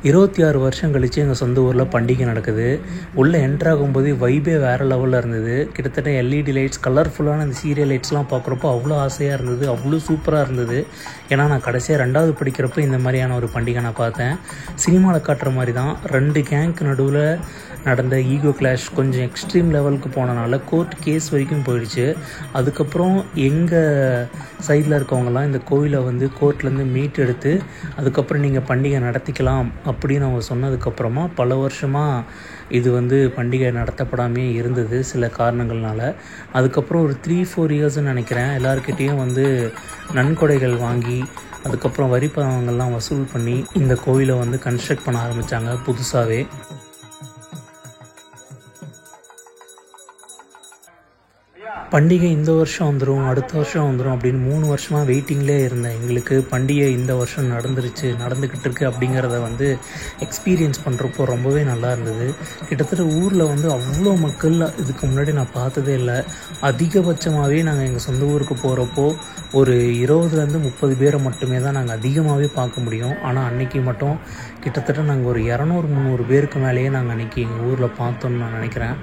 26 வருஷம் கழித்து எங்கள் சொந்த ஊரில் பண்டிகை நடக்குது. உள்ளே என்ட்ராகும்போது வைபே வேறு லெவலில் இருந்தது. கிட்டத்தட்ட எல்இடி லைட்ஸ், கலர்ஃபுல்லான அந்த சீரியல் லைட்ஸ்லாம் பார்க்குறப்போ அவ்வளோ ஆசையாக இருந்தது, அவ்வளோ சூப்பராக இருந்தது. ஏன்னா நான் கடைசியாக 2வது படிக்கிறப்போ இந்த மாதிரியான ஒரு பண்டிகை நான் பார்த்தேன். சினிமாவில் காட்டுற மாதிரி தான் 2 கேங்க்கு நடுவில் நடந்த ஈகோ கிளாஷ் கொஞ்சம் எக்ஸ்ட்ரீம் லெவலுக்கு போனனால கோர்ட் கேஸ் வரைக்கும் போயிடுச்சு. அதுக்கப்புறம் எங்கள் சைடில் இருக்கவங்கலாம் இந்த கோவிலை வந்து கோர்ட்லேருந்து மீட் எடுத்து அதுக்கப்புறம் நீங்கள் பண்டிகை நடத்திக்கலாம் அப்படின்னு அவங்க சொன்னதுக்கப்புறமா பல வருஷமாக இது வந்து பண்டிகை நடத்தப்படாமே இருந்தது சில காரணங்கள்னால. அதுக்கப்புறம் ஒரு 3-4 இயர்ஸ்ன்னு நினைக்கிறேன், எல்லாருக்கிட்டேயும் வந்து நன்கொடைகள் வாங்கி அதுக்கப்புறம் வரி பணங்கள்லாம் வசூல் பண்ணி இந்த கோவிலை வந்து கன்ஸ்ட்ரக்ட் பண்ண ஆரம்பித்தாங்க புதுசாகவே. பண்டிகை இந்த வருஷம் வந்துடும், அடுத்த வருஷம் வந்துடும் அப்படின்னு 3 வருஷமாக வெயிட்டிங்லேயே இருந்தேன். எங்களுக்கு பண்டிகை இந்த வருஷம் நடந்துக்கிட்டு இருக்குது அப்படிங்கிறத வந்து எக்ஸ்பீரியன்ஸ் பண்ணுறப்போ ரொம்பவே நல்லா இருந்தது. கிட்டத்தட்ட ஊரில் வந்து அவ்வளோ மக்கள் இதுக்கு முன்னாடி நான் பார்த்ததே இல்லை. அதிகபட்சமாகவே நாங்கள் எங்கள் சொந்த ஊருக்கு போகிறப்போ ஒரு 20-30 பேரை மட்டுமே தான் நாங்கள் அதிகமாகவே பார்க்க முடியும். ஆனால் அன்றைக்கி மட்டும் கிட்டத்தட்ட நாங்கள் ஒரு 200-300 பேருக்கு மேலேயே நாங்கள் அன்றைக்கி எங்கள் ஊரில் பார்த்தோம்னு நான் நினைக்கிறேன்.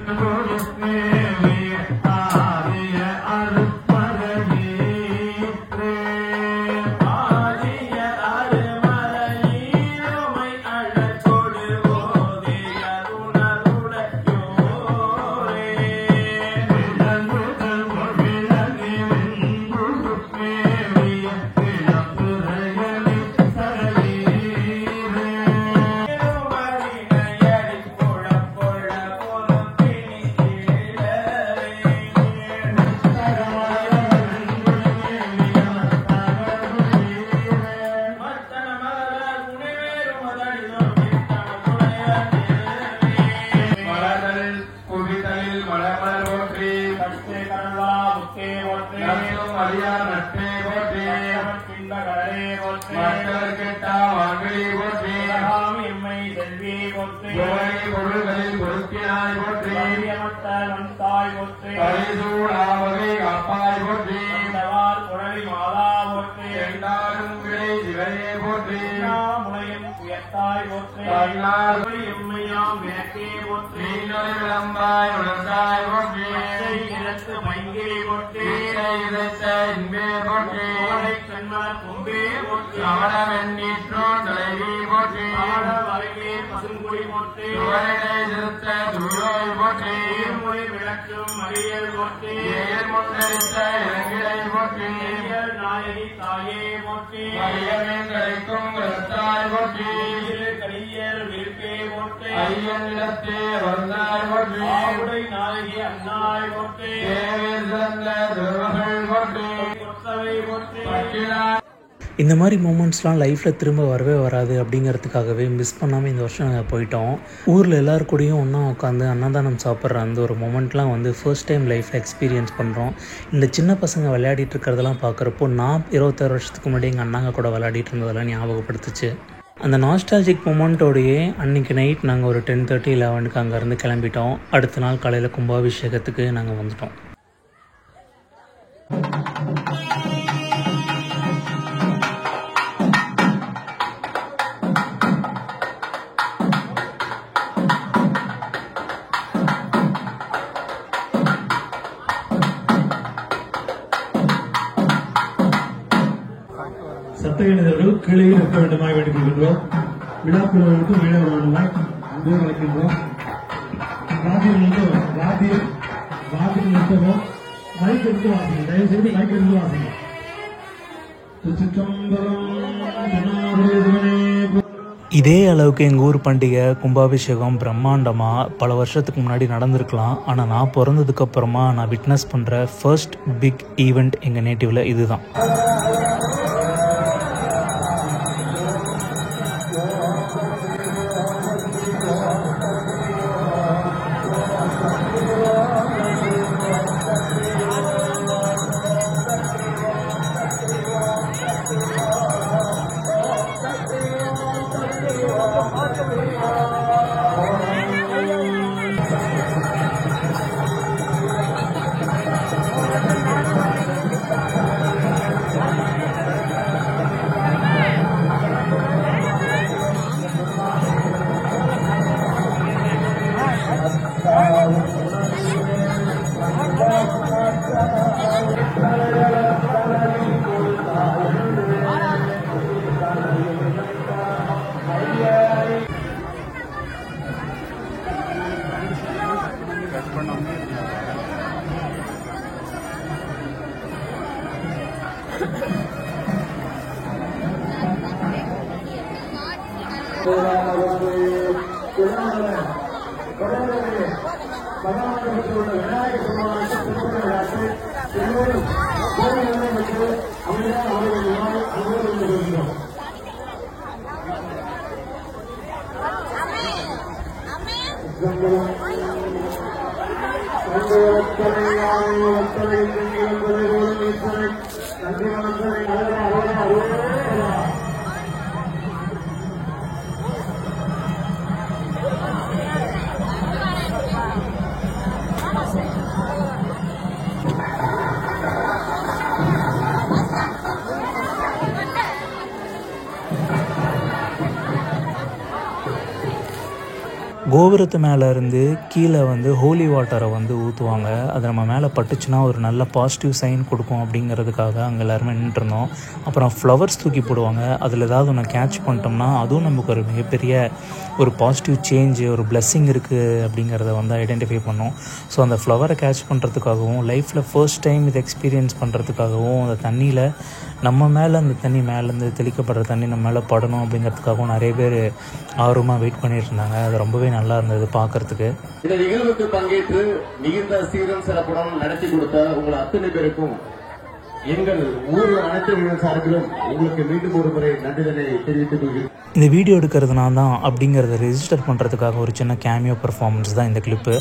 இந்த மாதிரி மூமெண்ட்ஸ்லாம் லைஃப்பில் திரும்ப வரவே வராது அப்படிங்கிறதுக்காகவே மிஸ் பண்ணாமல் இந்த வருஷம் நாங்கள் போயிட்டோம். ஊரில் எல்லாருக்கூடையும் ஒன்றா உட்காந்து அன்னதானம் சாப்பிட்ற அந்த ஒரு மொமெண்ட்லாம் வந்து ஃபர்ஸ்ட் டைம் லைஃப்பில் எக்ஸ்பீரியன்ஸ் பண்ணுறோம். இந்த சின்ன பசங்க விளையாடிட்டு இருக்கிறதெல்லாம் பார்க்குறப்போ நான் 26 வருஷத்துக்கு முன்னாடி எங்கள் அண்ணாங்க கூட விளையாடிட்டு இருந்ததெல்லாம் ஞாபகப்படுத்துச்சு. அந்த நாஸ்டாலஜிக் மொமெண்ட்டோடையே அன்றைக்கி நைட் நாங்கள் ஒரு 10:30-11க்கு அங்கேருந்து கிளம்பிட்டோம். அடுத்த நாள் காலையில் கும்பாபிஷேகத்துக்கு நாங்கள் வந்துட்டோம். சட்டவினர்கள் கீழே இருக்க வேண்டுமாய் வேண்டிக்கொள்கின்றோம். விழாக்குழுவிற்கு வீழ வேண்டுமாய் அன்பு அழைக்கின்றோம். வாத்தியம் நிறுத்தவும் மைக் எடுத்து வாசிங்க, தயவுசெய்து மைக் எடுத்து வாசிங்க. இதே அளவுக்கு எங்கள் ஊர் பண்டிகை கும்பாபிஷேகம் பிரம்மாண்டமாக பல வருஷத்துக்கு முன்னாடி நடந்திருக்கலாம். ஆனால் நான் பிறந்ததுக்கப்புறமா நான் விட்னஸ் பண்ணுற ஃபர்ஸ்ட் பிக் ஈவெண்ட் எங்கள் நேட்டிவில் இதுதான். கோபுரத்து மேலே இருந்து கீழே வந்து ஹோலி வாட்டரை வந்து ஊற்றுவாங்க. அது நம்ம மேலே பட்டுச்சுன்னா ஒரு நல்ல பாசிட்டிவ் சைன் கொடுக்கும் அப்படிங்கிறதுக்காக அங்கே எல்லாருமே நின்றுருந்தோம். அப்புறம் ஃப்ளவர்ஸ் தூக்கி போடுவாங்க. அதில் ஏதாவது ஒன்று கேட்ச் பண்ணிட்டோம்னா அதுவும் நமக்கு ஒரு மிகப்பெரிய ஒரு பாசிட்டிவ் சேஞ்சு, ஒரு பிளெஸ்ஸிங் இருக்குது அப்படிங்கிறத வந்து ஐடென்டிஃபை பண்ணோம். ஸோ அந்த ஃப்ளவரை கேட்ச் பண்ணுறதுக்காகவும் லைஃப்பில் ஃபர்ஸ்ட் டைம் இதை எக்ஸ்பீரியன்ஸ் பண்ணுறதுக்காகவும் அந்த தண்ணியில் நம்ம மேலே அந்த தண்ணி மேலேருந்து தெளிக்கப்படுற தண்ணி நம்ம மேலே படணும் அப்படிங்கிறதுக்காகவும் நிறைய பேர் ஆர்வமாக வெயிட் பண்ணிட்டு இருந்தாங்க. அது ரொம்பவே நல்லா இருந்தது பார்க்கறதுக்கு. இந்த நிகழ்வுக்கு பங்கேற்று மிகுந்த சீரும் சிறப்புடன் நடத்தி கொடுத்த உங்கள் அத்தனை பேருக்கும் எங்கள் ஊர் அனைத்து சார்பிலும் உங்களுக்கு மீண்டும் ஒரு முறை நன்றிதனை தெரிவித்துக் கொள்கிறேன். இந்த வீடியோ எடுக்கிறது நான் தான் அப்படிங்கிறத ரெஜிஸ்டர் பண்ணுறதுக்காக ஒரு சின்ன கேமியோ பர்ஃபார்மன்ஸ் தான் இந்த கிளிப்பு.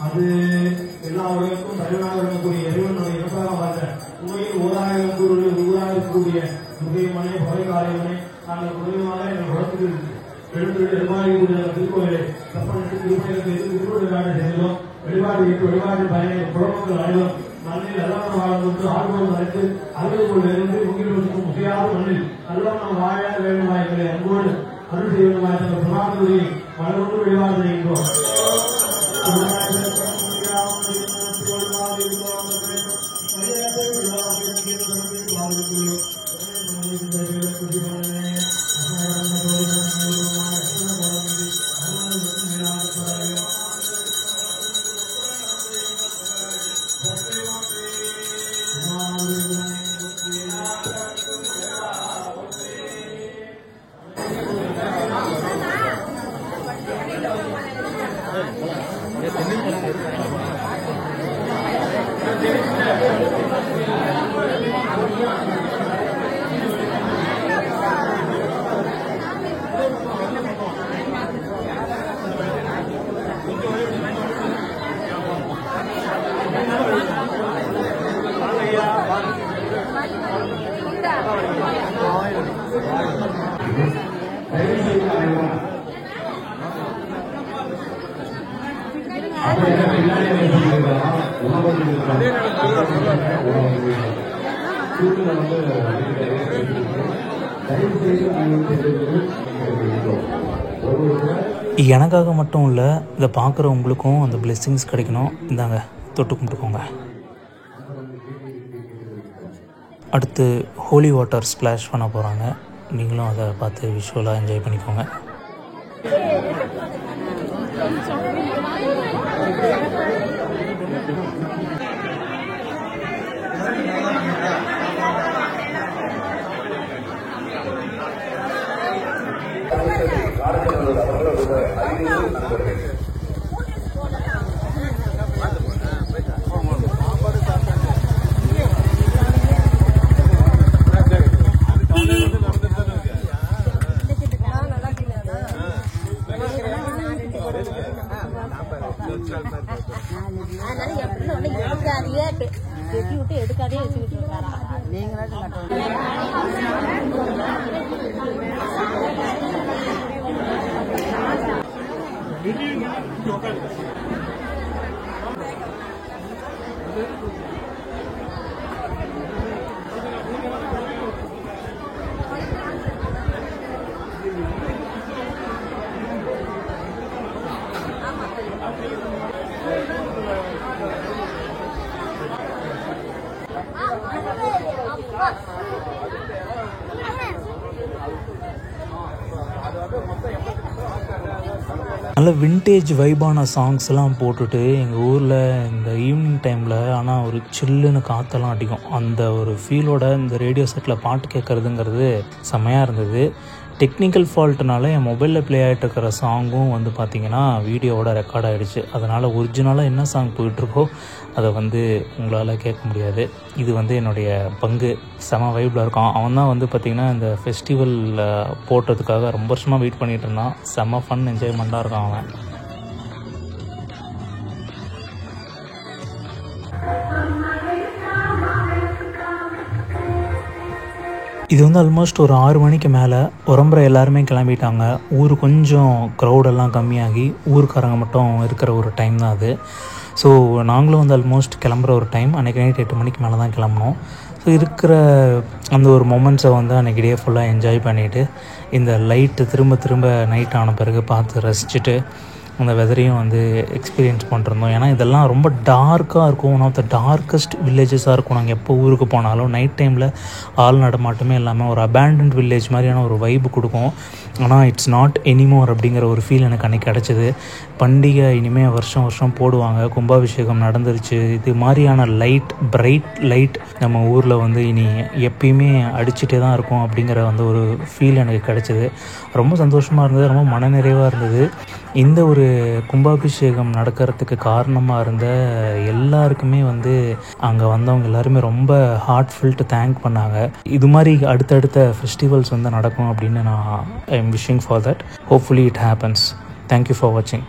அது எல்லா உலகத்துக்கும் தலைவனாக இருக்கக்கூடிய இறைவனுடைய விவசாயமாக உண்மையில் ஊராக இருக்கக்கூடிய முகையமனை பகைக்காலைவனை நாங்கள் குடும்பமாக எங்கள் குளத்துக்கு எழுந்து எதிர்பார்க்கக்கூடிய திருக்கோயிலை கப்பலிட்டு திருப்பதிக்கு திருவள்ளுவர் செய்தோம். வழிபாட்டு பயனை குழம்புகள் அனைவரும் மண்ணில் நல்லவன் வாழ்ந்து ஆழ்வோம் அழைத்து அலுவலர்கள் இருந்து முகில் முகையாத மண்ணில் நல்லவன் வாழ வேண்டுமா எங்களை அன்போடு அருள் செய்ய வேண்டுமா என்ற புறாத்துறை மலர்ந்து வழிபாடு செய்கின்றோம். எனக்காக மட்டும் இல்லை, இதை பார்க்குற உங்களுக்கும் அந்த பிளெஸ்ஸிங்ஸ் கிடைக்கணும். இந்தாங்க, தொட்டு கும்பிட்டுக்கோங்க. அடுத்து ஹோலி வாட்டர் ஸ்ப்ளாஷ் பண்ண போகிறாங்க. நீங்களும் அதை பார்த்து விஷுவலாக என்ஜாய் பண்ணிக்கோங்க. நல்ல விண்டேஜ் வைபான சாங்ஸ்லாம் போட்டுட்டு எங்கள் ஊரில் இந்த ஈவினிங் டைமில் ஆனால் ஒரு சில்லுன்னு காற்றெல்லாம் அடிக்கும். அந்த ஒரு ஃபீலோட இந்த ரேடியோ செட்டில் பாட்டு கேட்குறதுங்கிறது செம்மையாக இருந்தது. டெக்னிக்கல் ஃபால்ட்னால என் மொபைலில் ப்ளே ஆகிட்டு இருக்கிற சாங்கும் வந்து பார்த்திங்கன்னா வீடியோவோட ரெக்கார்ட் ஆகிடுச்சு. அதனால் ஒரிஜினலாக என்ன சாங் போயிட்டுருக்கோ அதை வந்து உங்களால் கேட்க முடியாது. இது வந்து என்னுடைய பங்கு. செம வைப்பில் இருக்கான். அவன் தான் வந்து பார்த்திங்கன்னா இந்த ஃபெஸ்டிவல் போட்டதுக்காக ரொம்ப வருஷமாக வெயிட் பண்ணிகிட்டு இருந்தான். செம்ம ஃபன் என்ஜாய்மெண்ட்டாக இருக்கான் அவன். இது வந்து ஆல்மோஸ்ட் ஒரு 6 மணிக்கு மேலே உரம்புற எல்லாருமே கிளம்பிட்டாங்க. ஊர் கொஞ்சம் க்ரௌடெல்லாம் கம்மியாகி ஊருக்காரங்க மட்டும் இருக்கிற ஒரு டைம் தான் அது. ஸோ நாங்களும் வந்து ஆல்மோஸ்ட் கிளம்புற ஒரு டைம். அன்றைக்கி நைட் 8 மணிக்கு மேலே தான் கிளம்பணும். ஸோ இருக்கிற அந்த ஒரு மொமெண்ட்ஸை வந்து அன்றைக்கி டே ஃபுல்லாக என்ஜாய் பண்ணிவிட்டு இந்த லைட்டு திரும்ப நைட் ஆன பிறகு பார்த்து ரசிச்சுட்டு அந்த வெதரையும் வந்து எக்ஸ்பீரியன்ஸ் பண்ணிருந்தோம். ஏன்னா இதெல்லாம் ரொம்ப டார்க்காக இருக்கும். ஒன் ஆஃப் த டார்க்கஸ்ட் வில்லேஜஸாக இருக்கும். நாங்கள் எப்போ ஊருக்கு போனாலும் நைட் டைமில் ஆள் நடமாட்டமே இல்லாமல் ஒரு அபேண்டன்ட் வில்லேஜ் மாதிரியான ஒரு வைப்பு கொடுக்கும். ஆனால் இட்ஸ் நாட் எனிமோர் அப்படிங்கிற ஒரு ஃபீல் எனக்கு அன்றைக்கி கிடச்சிது. பண்டிகை இனிமேல் வருஷம் போடுவாங்க. கும்பாபிஷேகம் நடந்துருச்சு. இது மாதிரியான பிரைட் லைட் நம்ம ஊரில் வந்து இனி எப்பயுமே அடிச்சுட்டே தான் இருக்கும் அப்படிங்கிற வந்து ஒரு ஃபீல் எனக்கு கிடச்சிது. ரொம்ப சந்தோஷமாக இருந்தது. ரொம்ப மனநிறைவாக இருந்தது. இந்த ஒரு கும்பாபிஷேகம் நடக்கிறதுக்கு காரணமாக இருந்த எல்லாருக்குமே வந்து அங்கே வந்தவங்க எல்லாருமே ரொம்ப ஹார்ட்ஃபுல்ட்டு தேங்க் பண்ணாங்க. இது மாதிரி அடுத்தடுத்த ஃபெஸ்டிவல்ஸ் வந்து நடக்கும் அப்படின்னு நான் I am wishing for that. Hopefully it happens. Thank you for வாட்சிங்.